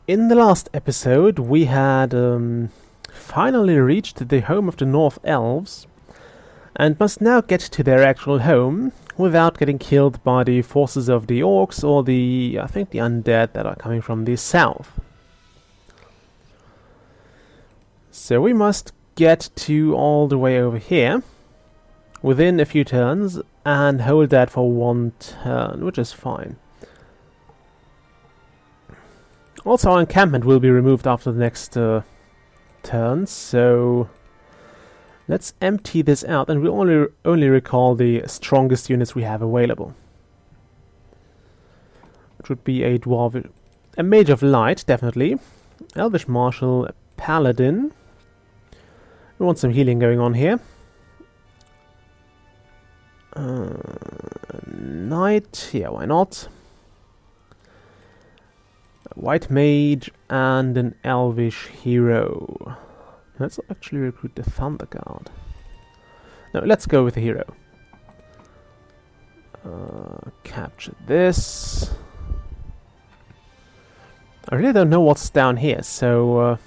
In the last episode, we had finally reached the home of the North Elves, and must now get to their actual home without getting killed by the forces of the orcs or I think the undead that are coming from the south. So we must get to all the way over here within a few turns and hold that for one turn, which is fine. Also, our encampment will be removed after the next turn, so let's empty this out, and we'll only recall the strongest units we have available. Which would be a dwarf, a mage of light, definitely, elvish marshal, a paladin. We want some healing going on here. Knight, yeah, why not? A white mage and an elvish hero. Let's actually recruit the Thunder Guard. No, let's go with the hero. Capture this. I really don't know what's down here, so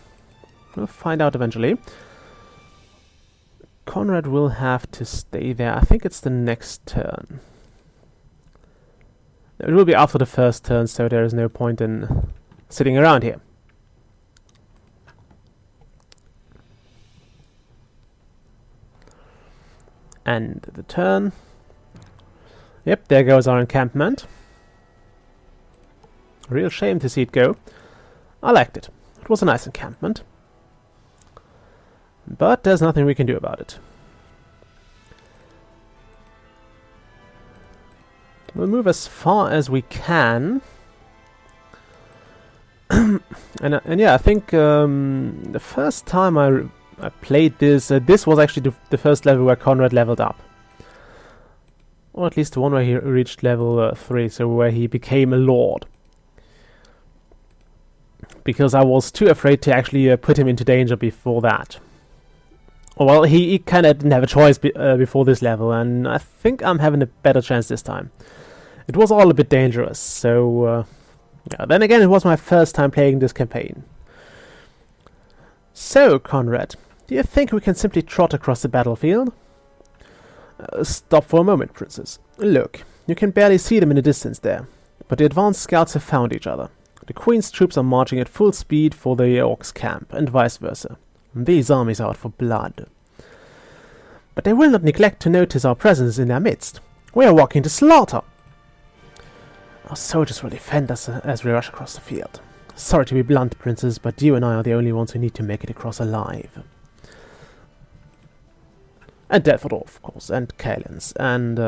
we'll find out eventually. Conrad will have to stay there. I think it's the next turn. It will be after the first turn, so there is no point in sitting around here. And the turn. Yep, there goes our encampment. Real shame to see it go. I liked it. It was a nice encampment. But there's nothing we can do about it. We'll move as far as we can. and yeah, I think the first time I played this, this was actually the first level where Conrad leveled up. Or at least the one where he reached level 3, so where he became a lord. Because I was too afraid to actually put him into danger before that. Well, he kind of didn't have a choice before this level, and I think I'm having a better chance this time. It was all a bit dangerous, so yeah. Then again, it was my first time playing this campaign. So, Conrad, do you think we can simply trot across the battlefield? Stop for a moment, Princess. Look, you can barely see them in the distance there, but the advanced scouts have found each other. The Queen's troops are marching at full speed for the Orcs' camp, and vice versa. These armies are out for blood. But they will not neglect to notice our presence in their midst. We are walking to slaughter. Our soldiers will defend us as we rush across the field. Sorry to be blunt, Princess, but you and I are the only ones who need to make it across alive. And Delfordorf, of course, and Kalens, and...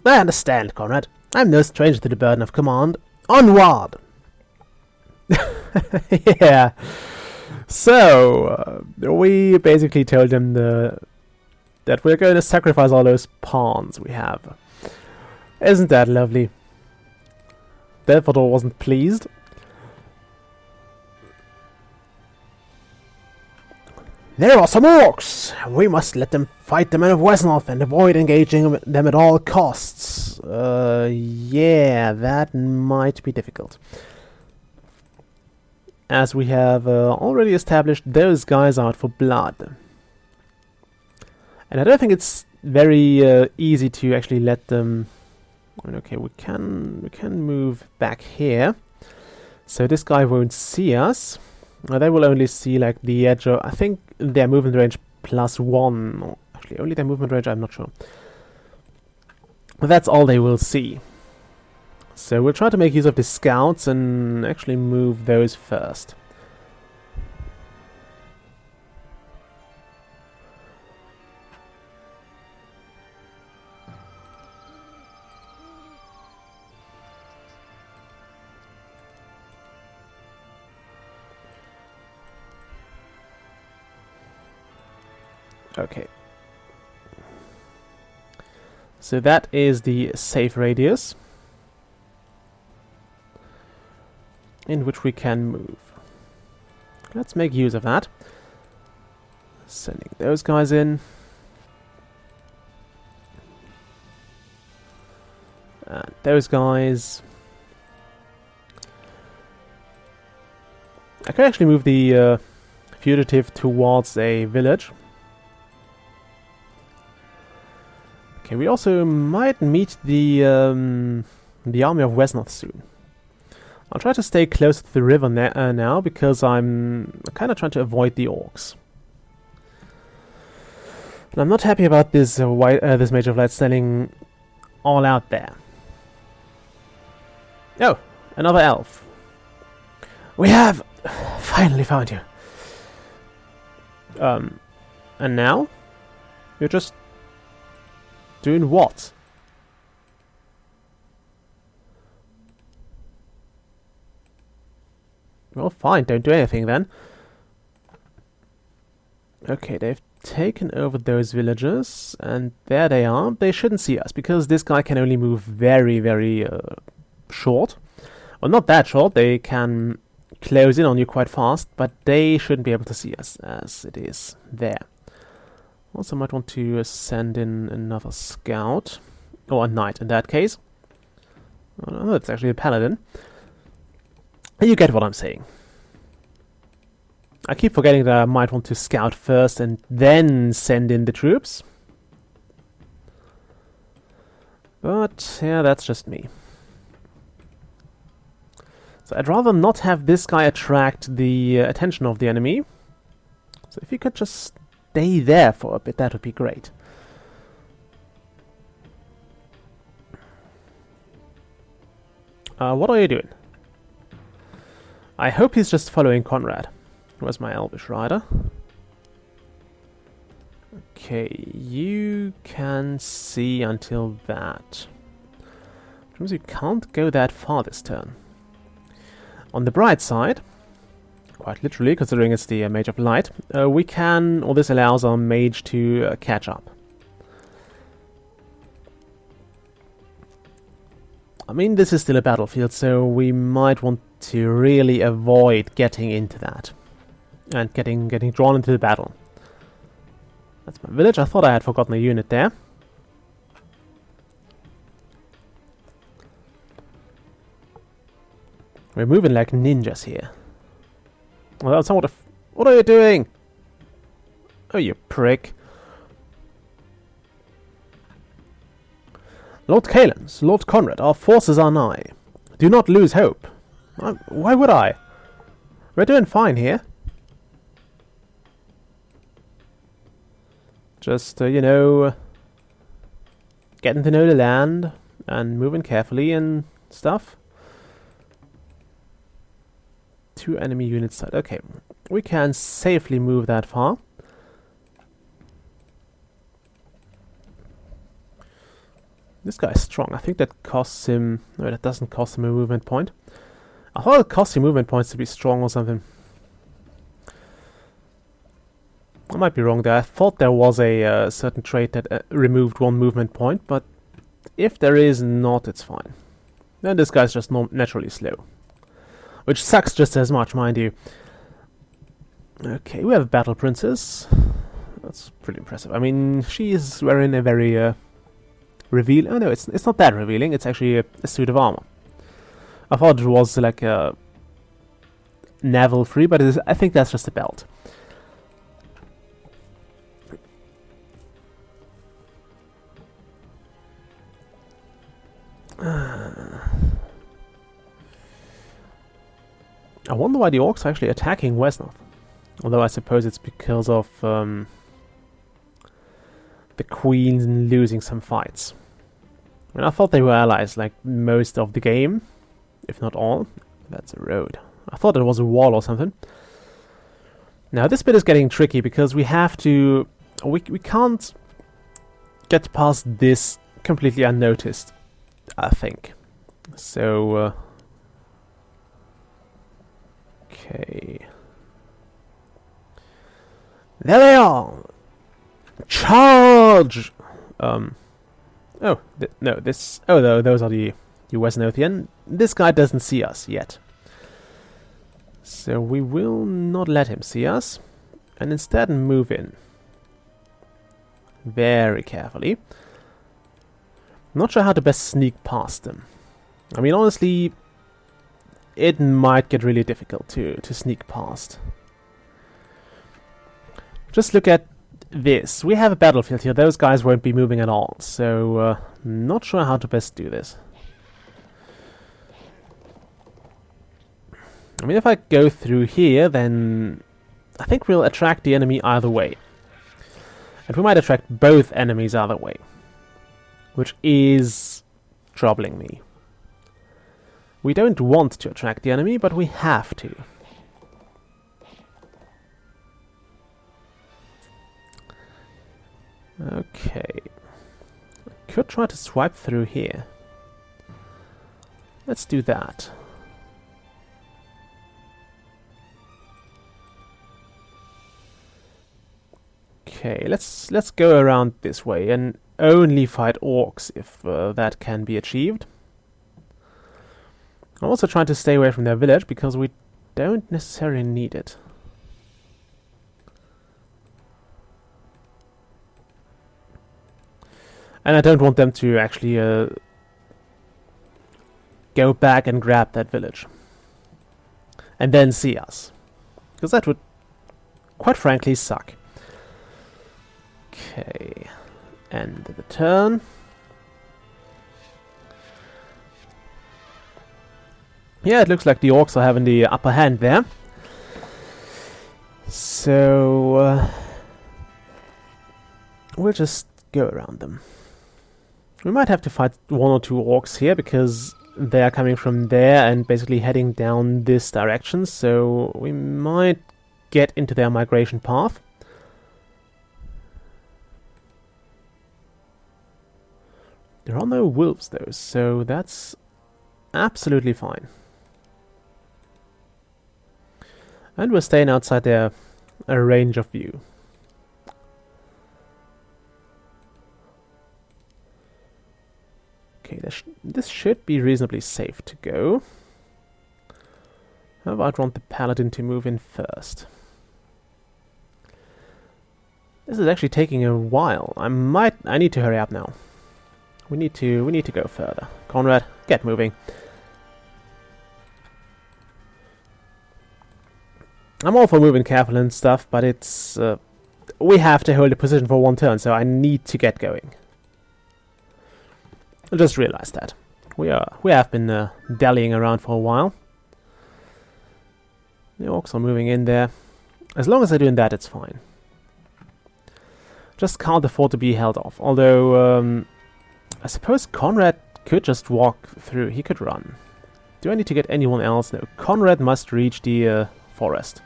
I understand, Conrad. I'm no stranger to the burden of command. Onward! Yeah. So, we basically told him that we're going to sacrifice all those pawns we have. Isn't that lovely? Delfordor wasn't pleased. There are some orcs! We must let them fight the men of Wesnoth and avoid engaging them at all costs. Yeah, that might be difficult. As we have already established, those guys are out for blood. And I don't think it's very easy to actually let them... Okay, we can move back here. So this guy won't see us. They will only see like the edge of... I think their movement range +1. Or actually, only their movement range, I'm not sure. But that's all they will see. So we'll try to make use of the scouts and actually move those first. Okay. So that is the safe radius in which we can move. Let's make use of that. Sending those guys in. And those guys. I could actually move the fugitive towards a village. Okay, we also might meet the army of Wesnoth soon. I'll try to stay close to the river now, because I'm kind of trying to avoid the orcs. And I'm not happy about this this Mage of Light standing all out there. Oh, another elf. We have finally found you. And now? You're just doing what? Well, fine, don't do anything then. Okay, they've taken over those villagers, and there they are. They shouldn't see us, because this guy can only move very, very short. Well, not that short, they can close in on you quite fast, but they shouldn't be able to see us, as it is there. Also might want to send in another scout, or a knight in that case. Oh no, it's actually a paladin. You get what I'm saying. I keep forgetting that I might want to scout first and then send in the troops. But, yeah, that's just me. So I'd rather not have this guy attract the attention of the enemy. So if you could just stay there for a bit, that would be great. What are you doing? I hope he's just following Conrad. Where's my elvish rider? Okay, you can see until that. Which means you can't go that far this turn. On the bright side, quite literally, considering it's the Mage of Light, we can, or this allows our mage to catch up. I mean, this is still a battlefield, so we might want to really avoid getting into that. And getting drawn into the battle. That's my village. I thought I had forgotten a unit there. We're moving like ninjas here. Well, that's somewhat what are you doing? Oh, you prick. Lord Kalens, Lord Conrad, our forces are nigh. Do not lose hope. Why would I? We're doing fine here. Just, you know, getting to know the land and moving carefully and stuff. 2 enemy units side. Okay, we can safely move that far. This guy is strong. I think that costs him... No, that doesn't cost him a movement point. I thought it cost him movement points to be strong or something. I might be wrong there. I thought there was a certain trait that removed 1 movement point, but if there is not, it's fine. Then this guy's just naturally slow. Which sucks just as much, mind you. Okay, we have a Battle Princess. That's pretty impressive. I mean, she is wearing a very oh no, it's not that revealing. It's actually a suit of armor. I thought it was like a navel free, but I think that's just a belt. I wonder why the orcs are actually attacking Wesnoth. Although I suppose it's because of the queen losing some fights. I mean, I thought they were allies like most of the game, if not all. That's a road. I thought it was a wall or something. Now this bit is getting tricky because we have to... We can't get past this completely unnoticed, I think. So... okay... There they are! Charge! Oh, no, this... Oh, no, those are the Wesnothian. This guy doesn't see us yet. So we will not let him see us. And instead move in. Very carefully. Not sure how to best sneak past them. I mean, honestly... it might get really difficult to sneak past. Just look at this. We have a battlefield here. Those guys won't be moving at all, so not sure how to best do this. I mean, if I go through here, then I think we'll attract the enemy either way. And we might attract both enemies either way, which is troubling me. We don't want to attract the enemy, but we have to. Okay. I could try to swipe through here. Let's do that. Okay, let's go around this way and only fight orcs if that can be achieved. I'm also trying to stay away from their village because we don't necessarily need it. And I don't want them to actually go back and grab that village. And then see us. Because that would, quite frankly, suck. Okay. End of the turn. Yeah, it looks like the orcs are having the upper hand there. So we'll just go around them. We might have to fight one or two orcs here because they are coming from there and basically heading down this direction, so we might get into their migration path. There are no wolves though, so that's absolutely fine. And we're staying outside their range of view. Okay, this should be reasonably safe to go. How about I want the paladin to move in first? This is actually taking a while. I need to hurry up now. We need to go further. Conrad, get moving. I'm all for moving careful and stuff, but it's we have to hold a position for one turn, so I need to get going. I just realized that we have been dallying around for a while. The orcs are moving in there. As long as they're doing that, it's fine. Just can't afford to be held off. Although I suppose Conrad could just walk through. He could run. Do I need to get anyone else? No. Conrad must reach the forest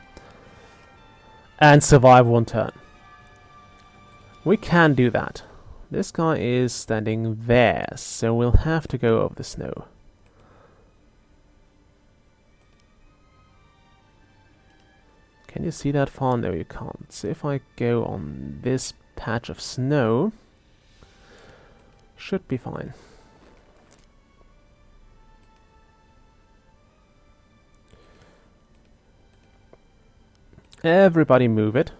and survive one turn. We can do that. This guy is standing there, so we'll have to go over the snow. Can you see that far? No, you can't. So if I go on this patch of snow, should be fine. Everybody move it.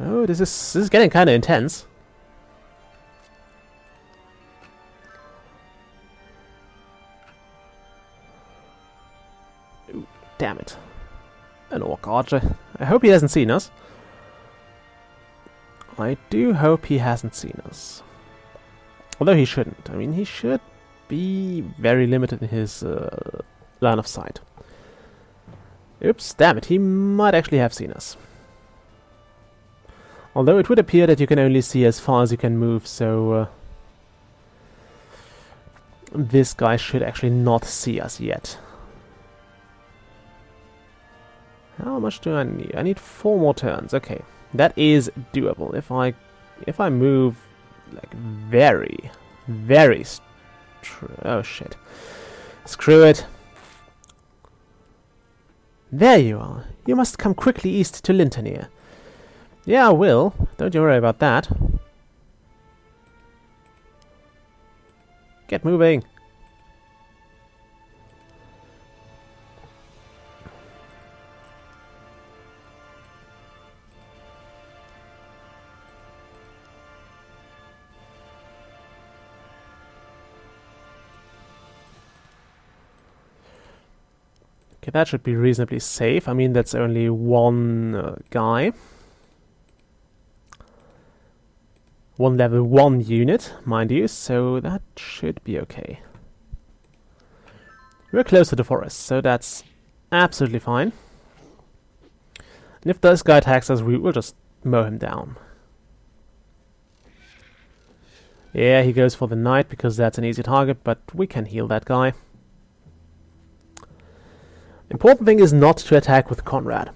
Oh, this is getting kind of intense. Ooh, damn it. An orc archer. I hope he hasn't seen us. I do hope he hasn't seen us. Although he shouldn't. I mean, he should be very limited in his line of sight. Oops, damn it. He might actually have seen us. Although it would appear that you can only see as far as you can move, so this guy should actually not see us yet. How much do I need? I need 4 more turns. Okay, that is doable. If I move like very oh shit. Screw it. There you are. You must come quickly east to Lintonere. Yeah, I will. Don't you worry about that. Get moving. Okay, that should be reasonably safe. I mean, that's only one guy. One level 1 unit, mind you, so that should be okay. We're close to the forest, so that's absolutely fine. And if this guy attacks us, we will just mow him down. Yeah, he goes for the knight because that's an easy target, but we can heal that guy. Important thing is not to attack with Conrad.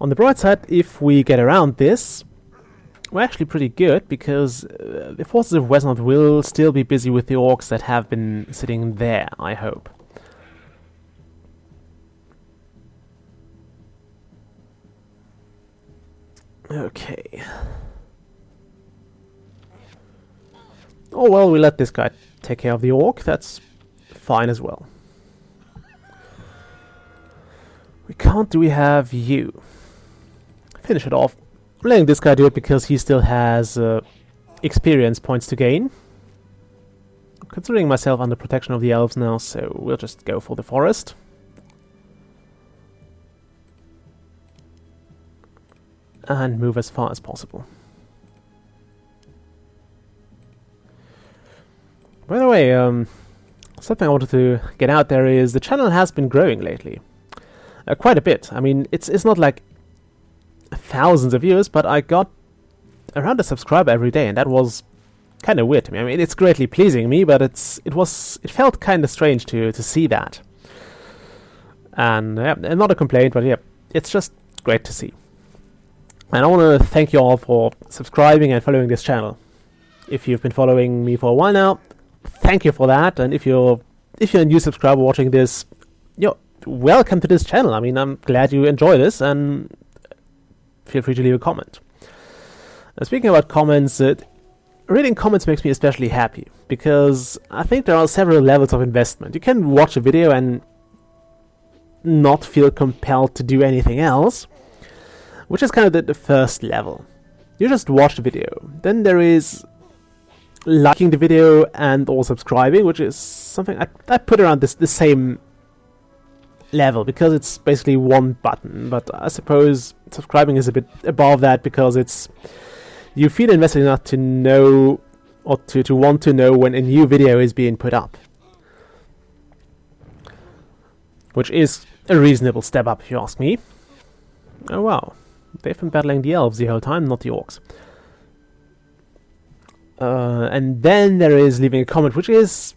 On the bright side, if we get around this, we're actually pretty good, because the forces of Wesnoth will still be busy with the orcs that have been sitting there, I hope. Okay. Oh well, we let this guy take care of the orc, that's fine as well. Do we have you? Finish it off. I'm letting this guy do it because he still has experience points to gain. I'm considering myself under protection of the elves now, so we'll just go for the forest. And move as far as possible. By the way, something I wanted to get out there is the channel has been growing lately. Quite a bit. I mean, it's not like thousands of viewers, but I got around a subscriber every day, and that was kind of weird to me. I mean, it's greatly pleasing me, but it felt kind of strange to see that. And yeah, not a complaint, but yeah, it's just great to see. And I want to thank you all for subscribing and following this channel. If you've been following me for a while now, thank you for that. And if you're a new subscriber watching this, welcome to this channel. I mean, I'm glad you enjoy this, and feel free to leave a comment. Speaking about comments, reading comments makes me especially happy, because I think there are several levels of investment. You can watch a video and not feel compelled to do anything else, which is kind of the first level. You just watch the video. Then there is liking the video and or subscribing, which is something I put around the same level, because it's basically one button. But I suppose subscribing is a bit above that, because you feel invested enough to know, or to want to know when a new video is being put up, which is a reasonable step up if you ask me. Oh wow, they've been battling the elves the whole time, not the orcs. And then there is leaving a comment, which is,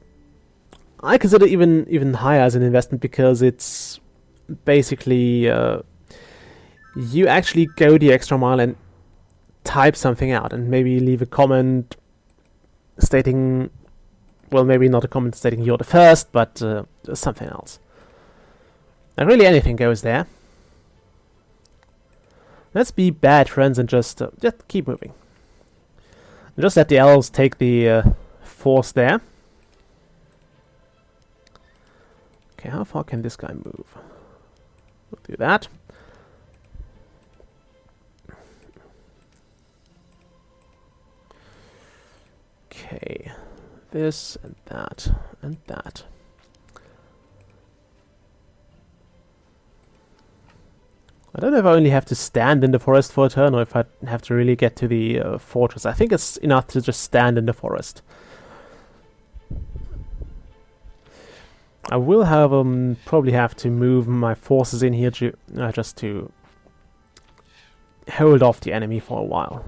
I consider even higher as an investment, because it's basically you actually go the extra mile and type something out, and maybe leave a comment stating, well, maybe not a comment stating you're the first, but something else. And really anything goes there. Let's be bad friends and just keep moving. And just let the elves take the force there. Okay, how far can this guy move? We'll do that. Okay, this and that and that. I don't know if I only have to stand in the forest for a turn, or if I have to really get to the fortress. I think it's enough to just stand in the forest. I will, however, probably have to move my forces in here just to hold off the enemy for a while.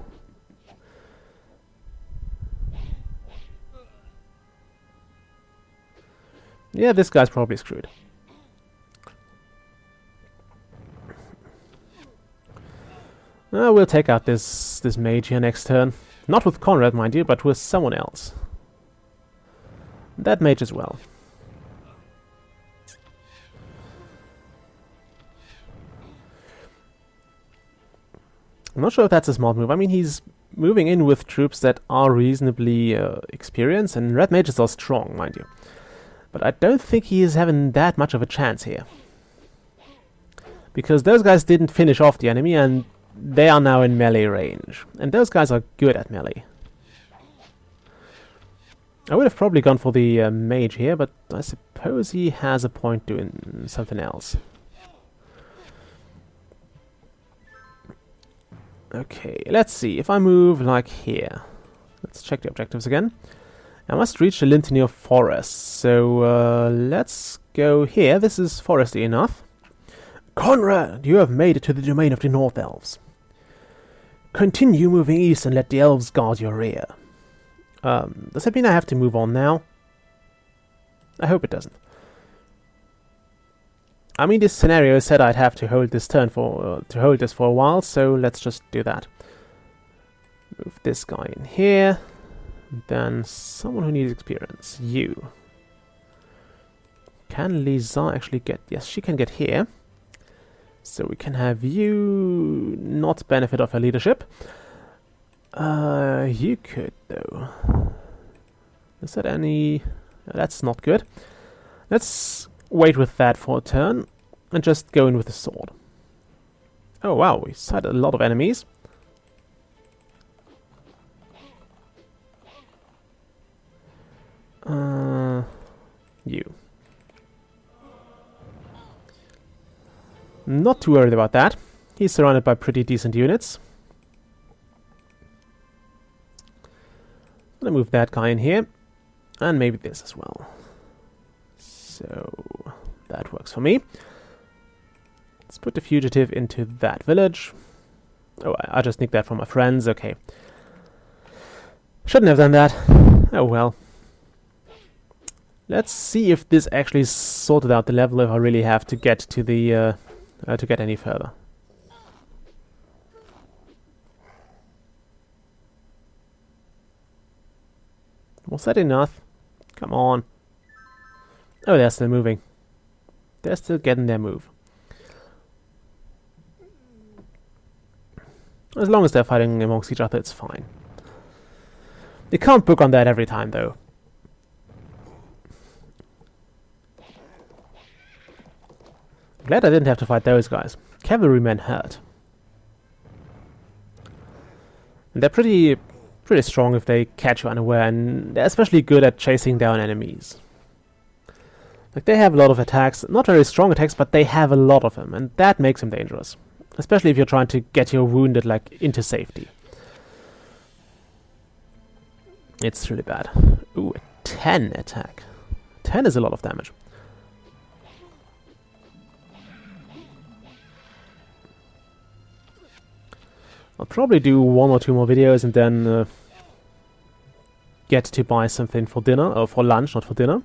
Yeah, this guy's probably screwed. We'll take out this mage here next turn. Not with Conrad, mind you, but with someone else. That mage as well. I'm not sure if that's a smart move. I mean, he's moving in with troops that are reasonably experienced, and red mages are strong, mind you. But I don't think he is having that much of a chance here. Because those guys didn't finish off the enemy, and they are now in melee range. And those guys are good at melee. I would have probably gone for the mage here, but I suppose he has a point doing something else. Okay, let's see. If I move like here, let's check the objectives again. I must reach the Lintenir Forest, so let's go here. This is foresty enough. Conrad, you have made it to the domain of the North Elves. Continue moving east and let the elves guard your rear. Does that mean I have to move on now? I hope it doesn't. I mean, this scenario said I'd have to hold this turn for a while, so let's just do that. Move this guy in here. Then someone who needs experience. You. Can Lisa actually get... Yes, she can get here. So we can have you not benefit of her leadership. You could, though. Is that any... That's not good. Let's wait with that for a turn and just go in with the sword. Oh wow, we sighted a lot of enemies. You. Not too worried about that. He's surrounded by pretty decent units. I'm gonna move that guy in here. And maybe this as well. So that works for me. Let's put the fugitive into that village. Oh, I just nicked that from my friends. Okay. Shouldn't have done that. Oh well. Let's see if this actually sorted out the level if I really have to get to the to get any further. Was that enough? Come on. Oh, they're still moving. They're still getting their move. As long as they're fighting amongst each other, it's fine. You can't book on that every time, though. Glad I didn't have to fight those guys. Cavalrymen hurt. And they're pretty strong if they catch you unaware, and they're especially good at chasing down enemies. Like, they have a lot of attacks, not very strong attacks, but they have a lot of them, and that makes them dangerous. Especially if you're trying to get your wounded, like, into safety. It's really bad. Ooh, a 10 attack. 10 is a lot of damage. I'll probably do 1 or 2 more videos and then get to buy something for dinner, or for lunch, not for dinner.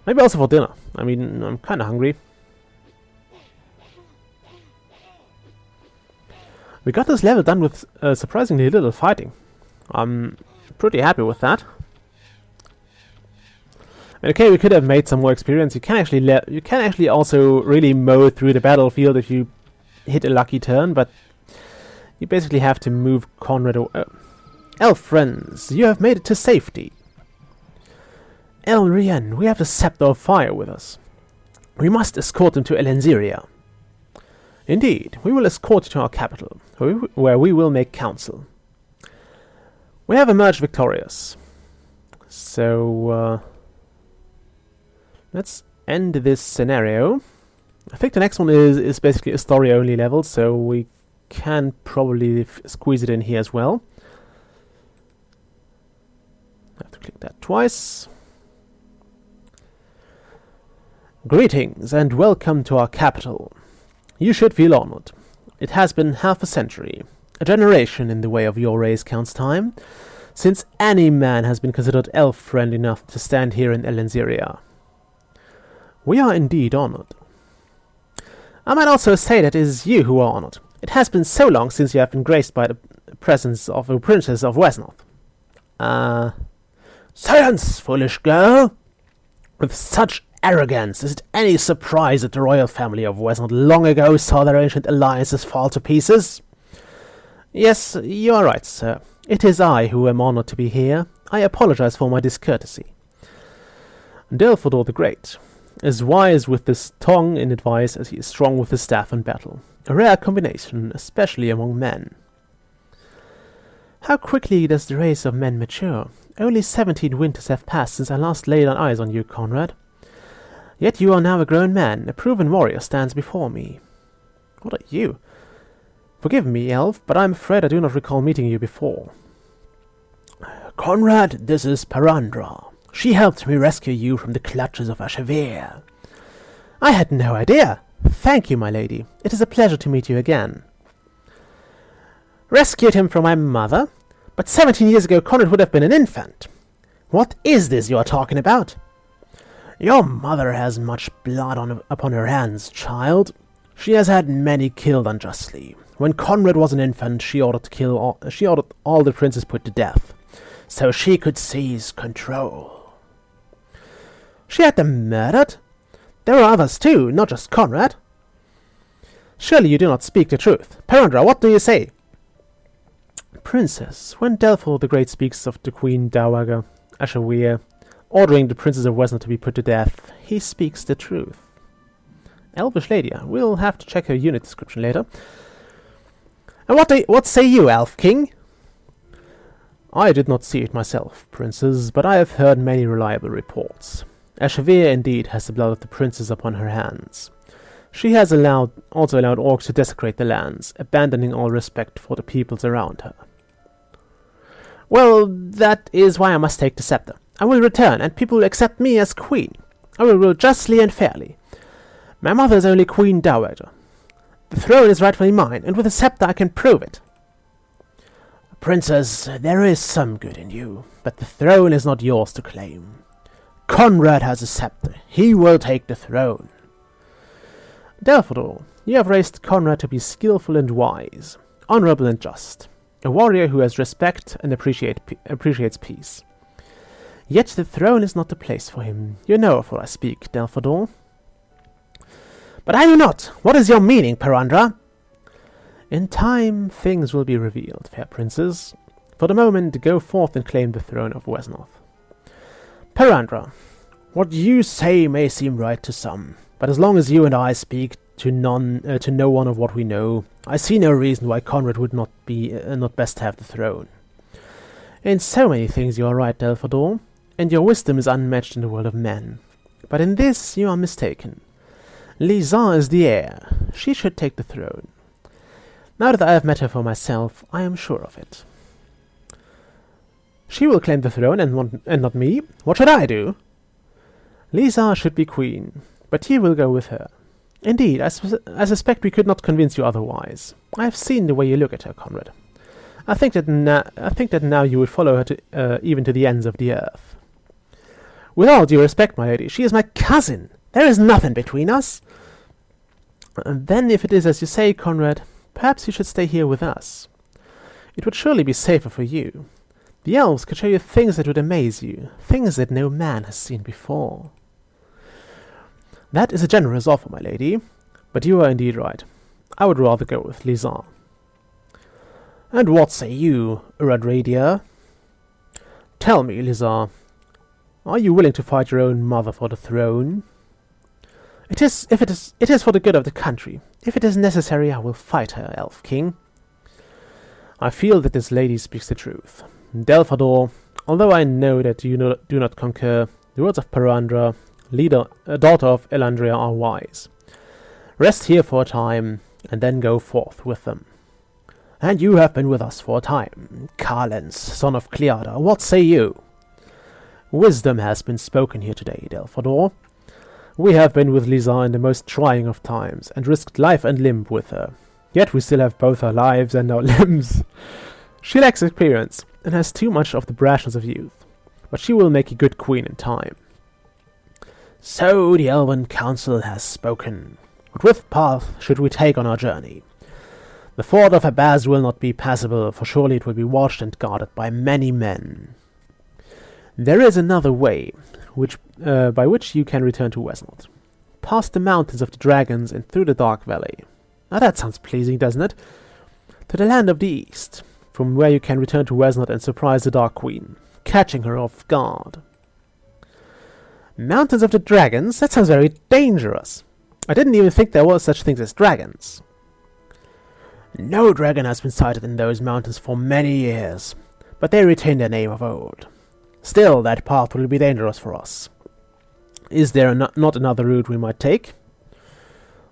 Maybe also for dinner. I mean, I'm kind of hungry. We got this level done with surprisingly little fighting. I'm pretty happy with that. Okay, we could have made some more experience. You can actually also really mow through the battlefield if you hit a lucky turn, but you basically have to move Conrad. Elf friends, you have made it to safety. Elrien, we have the Scepter of Fire with us. We must escort them to Elenziria. Indeed, we will escort you to our capital, where we will make council. We have emerged victorious. So, let's end this scenario. I think the next one is basically a story-only level, so we can probably squeeze it in here as well. I have to click that twice. Greetings and welcome to our capital. You should feel honored. It has been half a century, a generation in the way of your race counts time, since any man has been considered elf-friend enough to stand here in Elenziria. We are indeed honored. I might also say that it is you who are honored. It has been so long since you have been graced by the presence of a princess of Wesnoth. Silence, foolish girl! With such arrogance, is it any surprise that the royal family of Wesnoth long ago saw their ancient alliances fall to pieces? Yes, you are right, sir. It is I who am honored to be here. I apologize for my discourtesy. Delphador the Great, as wise with his tongue in advice as he is strong with his staff in battle. A rare combination, especially among men. How quickly does the race of men mature! Only 17 winters have passed since I last laid eyes on you, Conrad. Yet you are now a grown man, a proven warrior stands before me. What are you? Forgive me, elf, but I am afraid I do not recall meeting you before. Conrad, this is Perandra. She helped me rescue you from the clutches of Ashevere. I had no idea. Thank you, my lady. It is a pleasure to meet you again. Rescued him from my mother? But 17 years ago Conrad would have been an infant. What is this you are talking about? Your mother has much blood upon her hands, child. She has had many killed unjustly. When Conrad was an infant, she ordered all the princes put to death, so she could seize control. She had them murdered? There were others too, not just Conrad. Surely you do not speak the truth. Perandra, what do you say? Princess, when Delphor the Great speaks of the Queen Dowager, Ashevere, ordering the Princess of Wesnoth to be put to death, he speaks the truth. Elvish lady, we'll have to check her unit description later. And what say you, Elf King? I did not see it myself, Princess, but I have heard many reliable reports. Ashevere indeed has the blood of the Princess upon her hands. She has also allowed orcs to desecrate the lands, abandoning all respect for the peoples around her. Well, that is why I must take the scepter. I will return, and people will accept me as queen. I will rule justly and fairly. My mother is only Queen Dowager. The throne is rightfully mine, and with a scepter I can prove it. Princess, there is some good in you, but the throne is not yours to claim. Conrad has a scepter. He will take the throne. Delphador, you have raised Conrad to be skillful and wise, honorable and just, a warrior who has respect and appreciates peace. Yet the throne is not the place for him. You know of what I speak, Delphador. But I do not. What is your meaning, Perandra? In time, things will be revealed, fair princes. For the moment, go forth and claim the throne of Wesnoth. Perandra, what you say may seem right to some, but as long as you and I speak to no one of what we know, I see no reason why Conrad would not best have the throne. In so many things you are right, Delphador, and your wisdom is unmatched in the world of men. But in this you are mistaken. Lisanne is the heir. She should take the throne. Now that I have met her for myself, I am sure of it. She will claim the throne and not me. What should I do? Lisanne should be queen, but he will go with her. Indeed, I suspect we could not convince you otherwise. I have seen the way you look at her, Conrad. I think that now you would follow her even to the ends of the earth. With all due respect, my lady, she is my cousin. There is nothing between us. And then, if it is as you say, Conrad, perhaps you should stay here with us. It would surely be safer for you. The elves could show you things that would amaze you, things that no man has seen before. That is a generous offer, my lady, but you are indeed right. I would rather go with Lisanne. And what say you, Uradradia? Tell me, Lisanne, are you willing to fight your own mother for the throne? It is for the good of the country. If it is necessary, I will fight her, Elf King. I feel that this lady speaks the truth. Delphador, although I know that you do not concur, the words of Perandra, daughter of Elandria, are wise. Rest here for a time, and then go forth with them. And you have been with us for a time, Carlens, son of Cleada. What say you? Wisdom has been spoken here today, Delphador. We have been with Lisanne in the most trying of times, and risked life and limb with her. Yet we still have both our lives and our limbs. She lacks experience, and has too much of the brashness of youth, but she will make a good queen in time. So the Elven Council has spoken. What path should we take on our journey? The ford of Abaz will not be passable, for surely it will be watched and guarded by many men. There is another way, by which you can return to Wesnoth. Past the mountains of the dragons and through the dark valley. Now that sounds pleasing, doesn't it? To the land of the east, from where you can return to Wesnoth and surprise the Dark Queen, catching her off guard. Mountains of the dragons? That sounds very dangerous. I didn't even think there was such things as dragons. No dragon has been sighted in those mountains for many years, but they retain their name of old. Still, that path will be dangerous for us. Is there not another route we might take?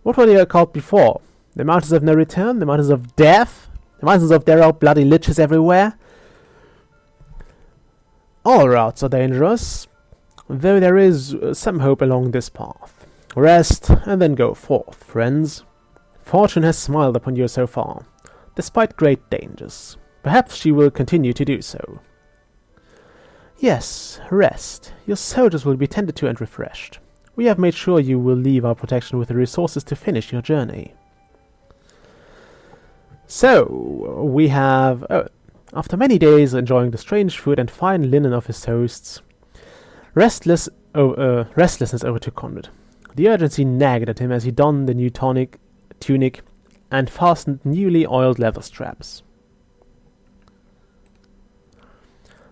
What were they called before? The Mountains of No Return? The Mountains of Death? The Mountains of there are bloody liches everywhere? All routes are dangerous, though there is some hope along this path. Rest, and then go forth, friends. Fortune has smiled upon you so far, despite great dangers. Perhaps she will continue to do so. Yes, rest. Your soldiers will be tended to and refreshed. We have made sure you will leave our protection with the resources to finish your journey. So, we have... after many days enjoying the strange food and fine linen of his hosts, restlessness overtook Conrad. The urgency nagged at him as he donned the new tunic and fastened newly oiled leather straps.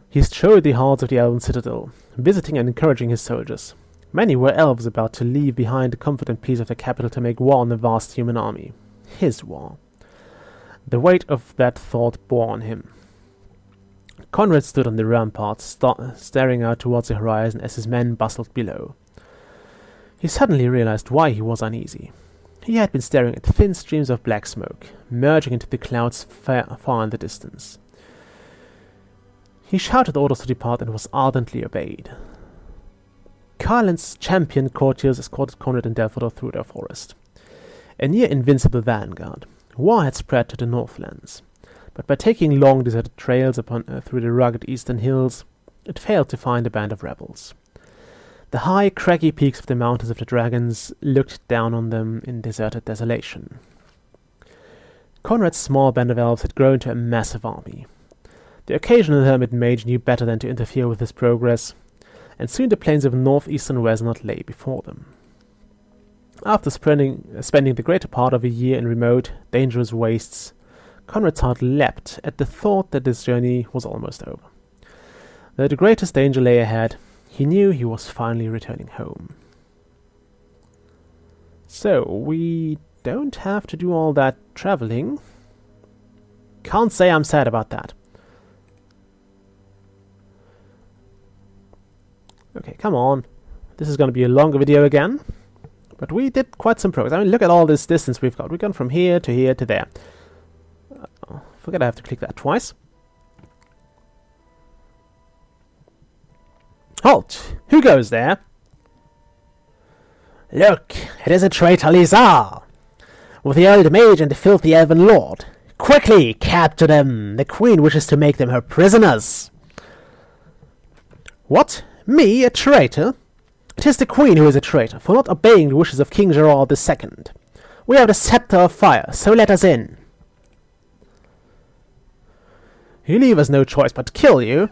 He strode the halls of the elven citadel, visiting and encouraging his soldiers. Many were elves about to leave behind the comfort and peace of the capital to make war on the vast human army. His war. The weight of that thought bore on him. Conrad stood on the ramparts, staring out towards the horizon as his men bustled below. He suddenly realized why he was uneasy. He had been staring at thin streams of black smoke, merging into the clouds far in the distance. He shouted orders to depart and was ardently obeyed. Carlin's champion courtiers escorted Conrad and Delphador through their forest. A near-invincible vanguard, war had spread to the northlands, but by taking long deserted trails through the rugged eastern hills, it failed to find a band of rebels. The high, craggy peaks of the Mountains of the Dragons looked down on them in deserted desolation. Conrad's small band of elves had grown to a massive army. The occasional hermit mage knew better than to interfere with his progress, and soon the plains of northeastern Wesnoth lay before them. After spending the greater part of a year in remote, dangerous wastes, Conrad's heart leapt at the thought that this journey was almost over. Though the greatest danger lay ahead, he knew he was finally returning home. So, we don't have to do all that traveling. Can't say I'm sad about that. Okay, come on. This is going to be a longer video again. But we did quite some progress. I mean, look at all this distance we've got. We've gone from here to there. Forget I have to click that twice. Halt! Who goes there? Look, it is a traitor Lizar, with the old mage and the filthy elven lord. Quickly, capture them! The queen wishes to make them her prisoners. What? Me, a traitor? It is the queen who is a traitor, for not obeying the wishes of King Gerard II. We have the scepter of fire, so let us in. You leave us no choice but to kill you.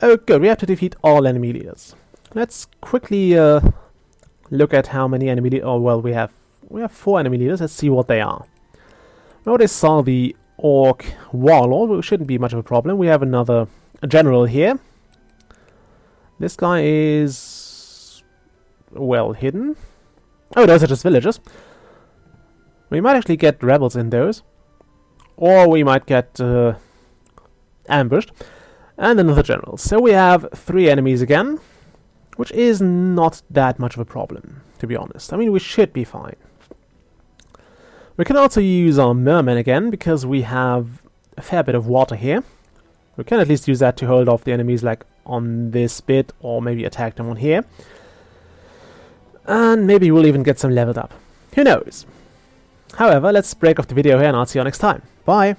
Oh, good, we have to defeat all enemy leaders. Let's quickly look at how many enemy leaders... Oh, well, we have 4 enemy leaders. Let's see what they are. Notice saw the orc warlord, which shouldn't be much of a problem. We have another general here. This guy is well hidden. Oh, those are just villagers. We might actually get rebels in those. Or we might get ambushed. And another general. So we have 3 enemies again, which is not that much of a problem, to be honest. I mean, we should be fine. We can also use our mermen again, because we have a fair bit of water here. We can at least use that to hold off the enemies, like on this bit, or maybe attack them on here. And maybe we'll even get some leveled up. Who knows? However, let's break off the video here and I'll see you next time. Bye!